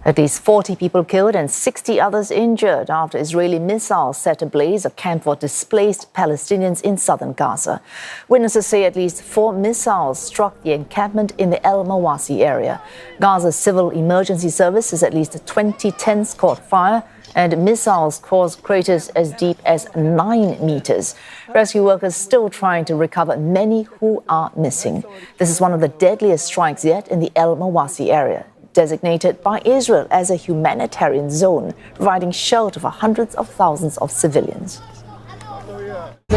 At least 40 people killed and 60 others injured after Israeli missiles set ablaze a camp for displaced Palestinians in southern Gaza. Witnesses say at least 4 missiles struck the encampment in the Al-Mawasi area. Gaza's Civil Emergency Service says at least 20 tents caught fire and missiles caused craters as deep as 9 meters. Rescue workers still trying to recover many who are missing. This is one of the deadliest strikes yet in the Al-Mawasi area, designated by Israel as a humanitarian zone, providing shelter for hundreds of thousands of civilians.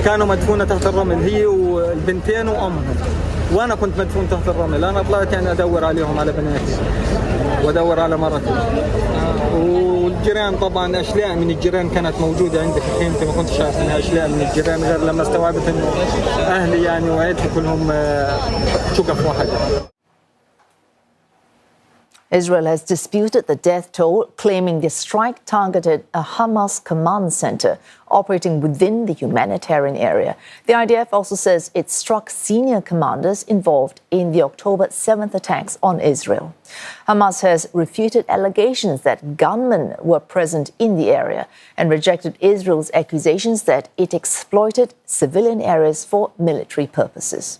كانوا مدفونة تحت الرمل هي والبنتين وأمهم وأنا كنت مدفون تحت الرمل. أنا طلعت يعني أدور عليهم على بناتي وأدور على مرتي والجيران. طبعا أشلاء من الجيران كانت موجودة عندي في خيمتي، ما كنتش عارف إنها أشلاء من الجيران غير لما استوعبت إنه أهلي يعني وعيلتي كلهم شقف واحد. Israel has disputed the death toll, claiming the strike targeted a Hamas command center operating within the humanitarian area. The IDF also says it struck senior commanders involved in the October 7th attacks on Israel. Hamas has refuted allegations that gunmen were present in the area and rejected Israel's accusations that it exploited civilian areas for military purposes.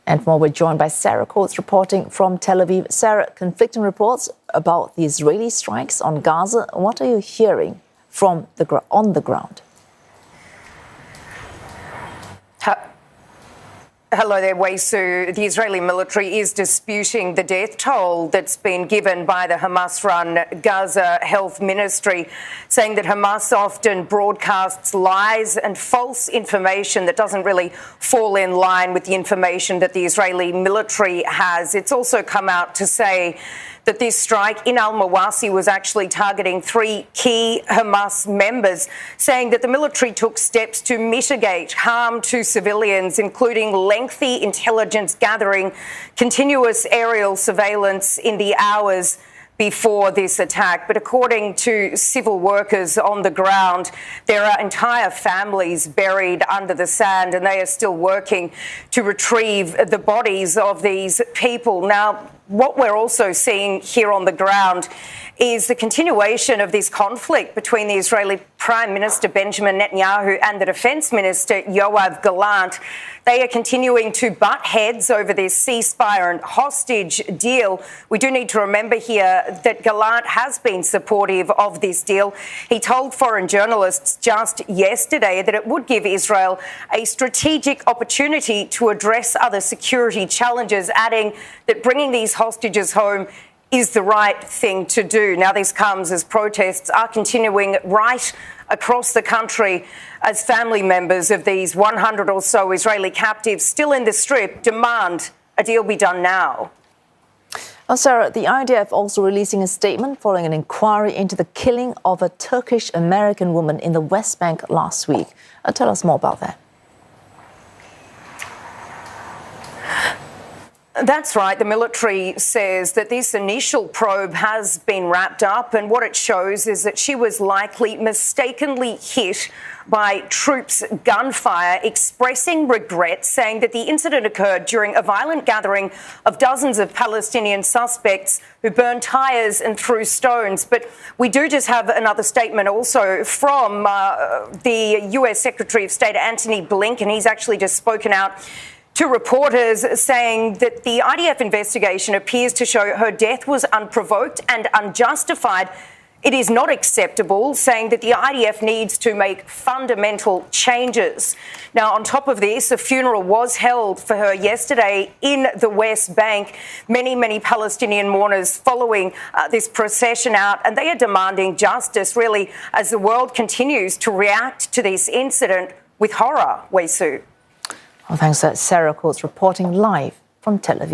And more, we're joined by Sarah Coates reporting from Tel Aviv. Sarah, conflicting reports about the Israeli strikes on Gaza. What are you hearing from on the ground? Hello there, Wei-Su. The Israeli military is disputing the death toll that's been given by the Hamas-run Gaza Health Ministry, saying that Hamas often broadcasts lies and false information that doesn't really fall in line with the information that the Israeli military has. It's also come out to say that this strike in Al-Mawasi was actually targeting 3 key Hamas members, saying that the military took steps to mitigate harm to civilians, including lengthy intelligence gathering, continuous aerial surveillance in the hours before this attack. But according to civil workers on the ground, there are entire families buried under the sand, and they are still working to retrieve the bodies of these people. Now, what we're also seeing here on the ground is the continuation of this conflict between the Israeli Prime Minister Benjamin Netanyahu and the Defence Minister Yoav Gallant. They are continuing to butt heads over this ceasefire and hostage deal. We do need to remember here that Gallant has been supportive of this deal. He told foreign journalists just yesterday that it would give Israel a strategic opportunity to address other security challenges, adding that bringing these hostages home is the right thing to do. Now, this comes as protests are continuing right across the country as family members of these 100 or so Israeli captives still in the Strip demand a deal be done now. Well, Sarah, the IDF also releasing a statement following an inquiry into the killing of a Turkish-American woman in the West Bank last week. Tell us more about that. That's right. The military says that this initial probe has been wrapped up, and what it shows is that she was likely mistakenly hit by troops' gunfire, expressing regret, saying that the incident occurred during a violent gathering of dozens of Palestinian suspects who burned tyres and threw stones. But we do just have another statement also from the US Secretary of State, Antony Blinken. He's actually just spoken out to reporters, saying that the IDF investigation appears to show her death was unprovoked and unjustified. It is not acceptable, saying that the IDF needs to make fundamental changes. Now, on top of this, a funeral was held for her yesterday in the West Bank. Many Palestinian mourners following this procession out, and they are demanding justice, really, as the world continues to react to this incident with horror. Wei-Su. Well, thanks to Sarah Coates reporting live from Tel Aviv.